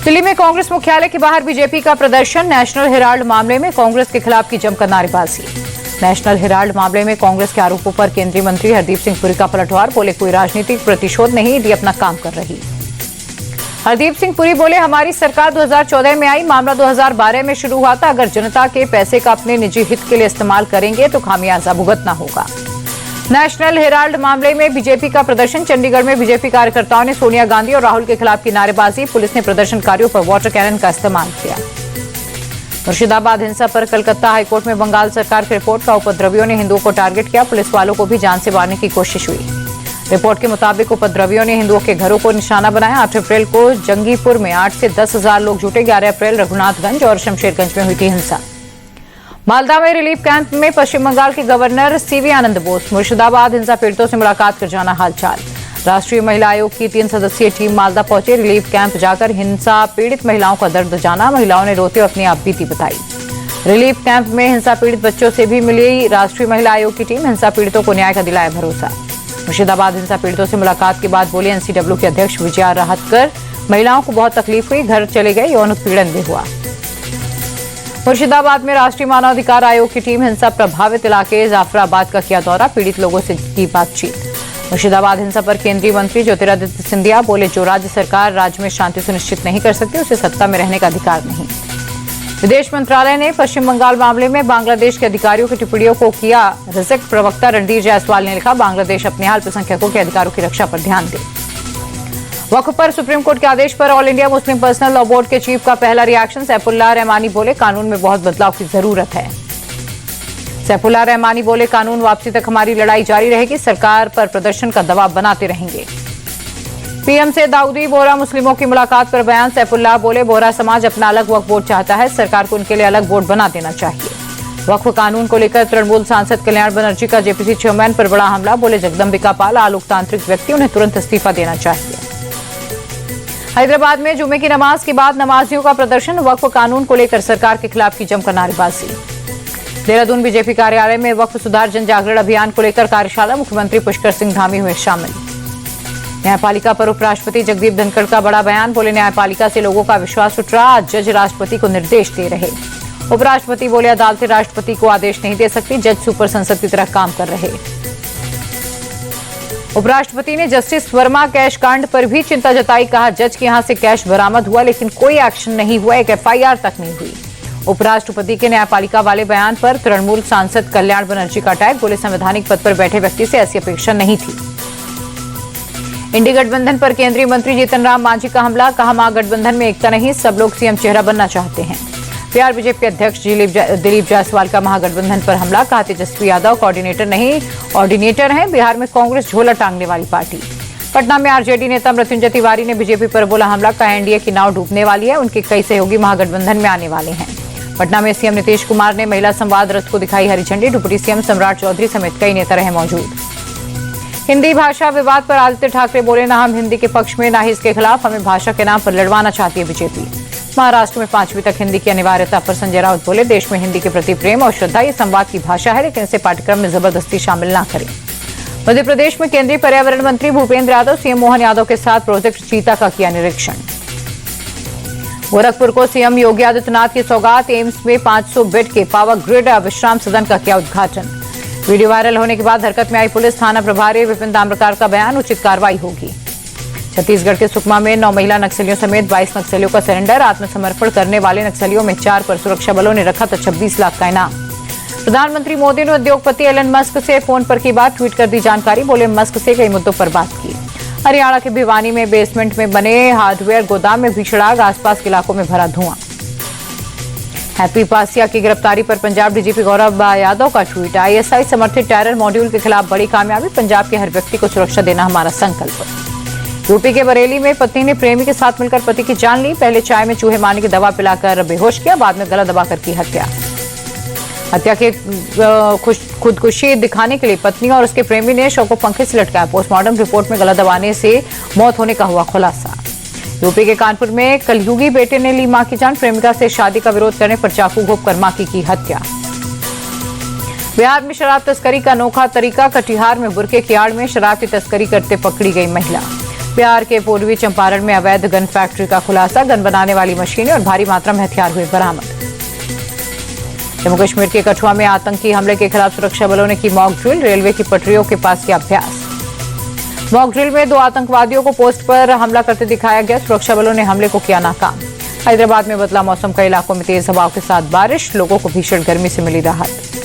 दिल्ली में कांग्रेस मुख्यालय के बाहर बीजेपी का प्रदर्शन। नेशनल हेराल्ड मामले में कांग्रेस के खिलाफ की जमकर नारेबाजी। नेशनल हेराल्ड मामले में कांग्रेस के आरोपों पर केंद्रीय मंत्री हरदीप सिंह पुरी का पलटवार। बोले कोई राजनीतिक प्रतिशोध नहीं, डी अपना काम कर रही। हरदीप सिंह पुरी बोले हमारी सरकार 2014 में आई, मामला 2012 में शुरू हुआ था। अगर जनता के पैसे का अपने निजी हित के लिए इस्तेमाल करेंगे तो खामियाजा भुगतना होगा। नेशनल हेराल्ड मामले में बीजेपी का प्रदर्शन। चंडीगढ़ में बीजेपी कार्यकर्ताओं ने सोनिया गांधी और राहुल के खिलाफ की नारेबाजी। पुलिस ने प्रदर्शनकारियों पर वाटर कैनन का इस्तेमाल किया। मुर्शिदाबाद हिंसा पर कलकत्ता हाईकोर्ट में बंगाल सरकार की रिपोर्ट का उपद्रवियों ने हिंदुओं को टारगेट किया। पुलिस वालों को भी जान से मारने की कोशिश हुई। रिपोर्ट के मुताबिक उपद्रवियों ने हिंदुओं के घरों को निशाना बनाया। 8 अप्रैल को जंगीपुर में 8 से 10,000 लोग जुटे। 11 अप्रैल रघुनाथगंज और शमशेरगंज में हुई थी हिंसा। मालदा में रिलीफ कैंप में पश्चिम बंगाल के गवर्नर सीवी आनंद बोस। मुर्शिदाबाद हिंसा पीड़ितों से मुलाकात कर जाना हालचाल। राष्ट्रीय महिला आयोग की 3 सदस्यीय टीम मालदा पहुंची। रिलीफ कैंप जाकर हिंसा पीड़ित महिलाओं का दर्द जाना। महिलाओं ने रोते हुए अपनी आप बीती बताई। रिलीफ कैंप में हिंसा पीड़ित बच्चों से भी मिली राष्ट्रीय महिला आयोग की टीम। हिंसा पीड़ितों को न्याय का दिलाया भरोसा। मुर्शिदाबाद हिंसा पीड़ितों से मुलाकात के बाद बोले एनसीडब्ल्यू के अध्यक्ष विजया राहतकर, महिलाओं को बहुत तकलीफ हुई, घर चले गए, यौन उत्पीड़न भी हुआ। मुर्शिदाबाद में राष्ट्रीय मानवाधिकार आयोग की टीम हिंसा प्रभावित इलाके जाफराबाद का किया दौरा। पीड़ित लोगों से की बातचीत। मुर्शिदाबाद हिंसा पर केंद्रीय मंत्री ज्योतिरादित्य सिंधिया बोले जो राज्य सरकार राज्य में शांति सुनिश्चित नहीं कर सकती उसे सत्ता में रहने का अधिकार नहीं। विदेश मंत्रालय ने पश्चिम बंगाल मामले में बांग्लादेश के अधिकारियों की टिप्पणियों को किया रिजेक्ट। प्रवक्ता रणधीर जायसवाल ने लिखा बांग्लादेश अपने अल्पसंख्यकों के अधिकारों की रक्षा पर ध्यान दे। वक्फ पर सुप्रीम कोर्ट के आदेश पर all India Muslim personal law board के चीफ का पहला रिएक्शन। सैफुल्लाह रहमानी बोले कानून में बहुत बदलाव की जरूरत है। सैफुल्लाह रहमानी बोले कानून वापसी तक हमारी लड़ाई जारी रहेगी, सरकार पर प्रदर्शन का दबाव बनाते रहेंगे। पीएम से दाऊदी बोहरा मुस्लिमों की मुलाकात पर बयान। सैफुल्लाह बोले बोहरा समाज अपना अलग वक्फ बोर्ड चाहता है, सरकार को उनके लिए अलग बोर्ड बना देना चाहिए। वक्फ कानून को लेकर तृणमूल सांसद कल्याण बनर्जी का जेपीसी चेयरमैन पर बड़ा हमला। बोले जगदम्बिका पाल अलोकतांत्रिक व्यक्ति, उन्हें तुरंत इस्तीफा देना चाहिए। हैदराबाद में जुमे की नमाज के बाद नमाजियों का प्रदर्शन। वक्फ कानून को लेकर सरकार के खिलाफ की जमकर नारेबाजी। देहरादून बीजेपी कार्यालय में वक्फ सुधार जन जागरण अभियान को लेकर कार्यशाला। मुख्यमंत्री पुष्कर सिंह धामी हुए शामिल। न्यायपालिका पर उपराष्ट्रपति जगदीप धनखड़ का बड़ा बयान। बोले न्यायपालिका से लोगों का विश्वास उठ रहा, जज राष्ट्रपति को निर्देश दे रहे। उपराष्ट्रपति बोले अदालतें राष्ट्रपति को आदेश नहीं दे सकती, जज सुपर संसद की तरह काम कर रहे। उपराष्ट्रपति ने जस्टिस वर्मा कैश कांड पर भी चिंता जताई। कहा जज के यहां से कैश बरामद हुआ लेकिन कोई एक्शन नहीं हुआ, एक एफआईआर तक नहीं हुई। उपराष्ट्रपति के न्यायपालिका वाले बयान पर तृणमूल सांसद कल्याण बनर्जी का अटैक। बोले संवैधानिक पद पर बैठे व्यक्ति से ऐसी अपेक्षा नहीं थी। इंडी गठबंधन पर केंद्रीय मंत्री जीतन राम मांझी का हमला। कहा महागठबंधन में एकता नहीं, सब लोग सीएम चेहरा बनना चाहते हैं। बिहार बीजेपी के अध्यक्ष दिलीप जायसवाल का महागठबंधन पर हमला। कहा तेजस्वी यादव कोऑर्डिनेटर नहीं ऑर्डिनेटर हैं, बिहार में कांग्रेस झोला टांगने वाली पार्टी। पटना में आरजेडी नेता मृत्युंजय तिवारी ने बीजेपी पर बोला हमला। कहा एनडीए की नाव डूबने वाली है, उनके कई सहयोगी महागठबंधन में आने वाले हैं। पटना में सीएम नीतीश कुमार ने महिला संवाद रथ को दिखाई हरी झंडी। डिप्टी सीएम सम्राट चौधरी समेत कई नेता रहे मौजूद। हिंदी भाषा विवाद पर आदित्य ठाकरे बोले ना हम हिंदी के पक्ष में ना ही इसके खिलाफ, हमें भाषा के नाम पर लड़वाना चाहती है बीजेपी। महाराष्ट्र में 5वीं तक हिंदी की अनिवार्यता पर संजय राउत बोले देश में हिंदी के प्रति प्रेम और श्रद्धा ये संवाद की भाषा है, लेकिन इसे पाठ्यक्रम में जबरदस्ती शामिल न करें। मध्य प्रदेश में केंद्रीय पर्यावरण मंत्री भूपेंद्र यादव सीएम मोहन यादव के साथ प्रोजेक्ट चीता का किया निरीक्षण। गोरखपुर को सीएम योगी आदित्यनाथ की सौगात। एम्स में 500 बेड के पावर ग्रिड विश्राम सदन का किया उद्घाटन। वीडियो वायरल होने के बाद हरकत में आई पुलिस। थाना प्रभारी विपिन ताम्रकार का बयान, उचित कार्रवाई होगी। छत्तीसगढ़ के सुकमा में 9 महिला नक्सलियों समेत 22 नक्सलियों का सरेंडर। आत्मसमर्पण करने वाले नक्सलियों में 4 पर सुरक्षा बलों ने रखा था 26 लाख का इनाम। प्रधानमंत्री मोदी ने उद्योगपति एलन मस्क से फोन पर की बात, ट्वीट कर दी जानकारी। बोले मस्क से कई मुद्दों पर बात की। हरियाणा के भिवानी में बेसमेंट में बने हार्डवेयर गोदाम में भीषण आग, आसपास के इलाकों में भरा धुआं। हैप्पी पासिया की गिरफ्तारी पर पंजाब डीजीपी गौरव यादव का ट्वीट। आईएसआई समर्थित टेरर मॉड्यूल के खिलाफ बड़ी कामयाबी, पंजाब के हर व्यक्ति को सुरक्षा देना हमारा संकल्प। यूपी के बरेली में पत्नी ने प्रेमी के साथ मिलकर पति की जान ली। पहले चाय में चूहे मारने की दवा पिलाकर बेहोश किया, बाद में गला दबाकर की हत्या। हत्या के खुदकुशी दिखाने के लिए पत्नी और उसके प्रेमी ने शव को पंखे से लटकाया। पोस्टमार्टम रिपोर्ट में गला दबाने से मौत होने का हुआ खुलासा। यूपी के कानपुर में कलयुगी बेटे ने ली मां की जान। प्रेमिका से शादी का विरोध करने पर चाकू घोंपकर मां की हत्या। बिहार में शराब तस्करी का अनोखा तरीका। कटिहार में बुरके की आड़ में शराब की तस्करी करते पकड़ी गई महिला। बिहार के पूर्वी चंपारण में अवैध गन फैक्ट्री का खुलासा, गन बनाने वाली मशीनें और भारी मात्रा में हथियार हुए बरामद। जम्मू कश्मीर के कठुआ में आतंकी हमले के खिलाफ सुरक्षा बलों ने की मॉक ड्रिल, रेलवे की पटरियों के पास किया अभ्यास। मॉक ड्रिल में 2 आतंकवादियों को पोस्ट पर हमला करते दिखाया गया, सुरक्षा बलों ने हमले को किया नाकाम। हैदराबाद में बदला मौसम, कई इलाकों में तेज हवाओं के साथ बारिश, लोगों को भीषण गर्मी से मिली राहत।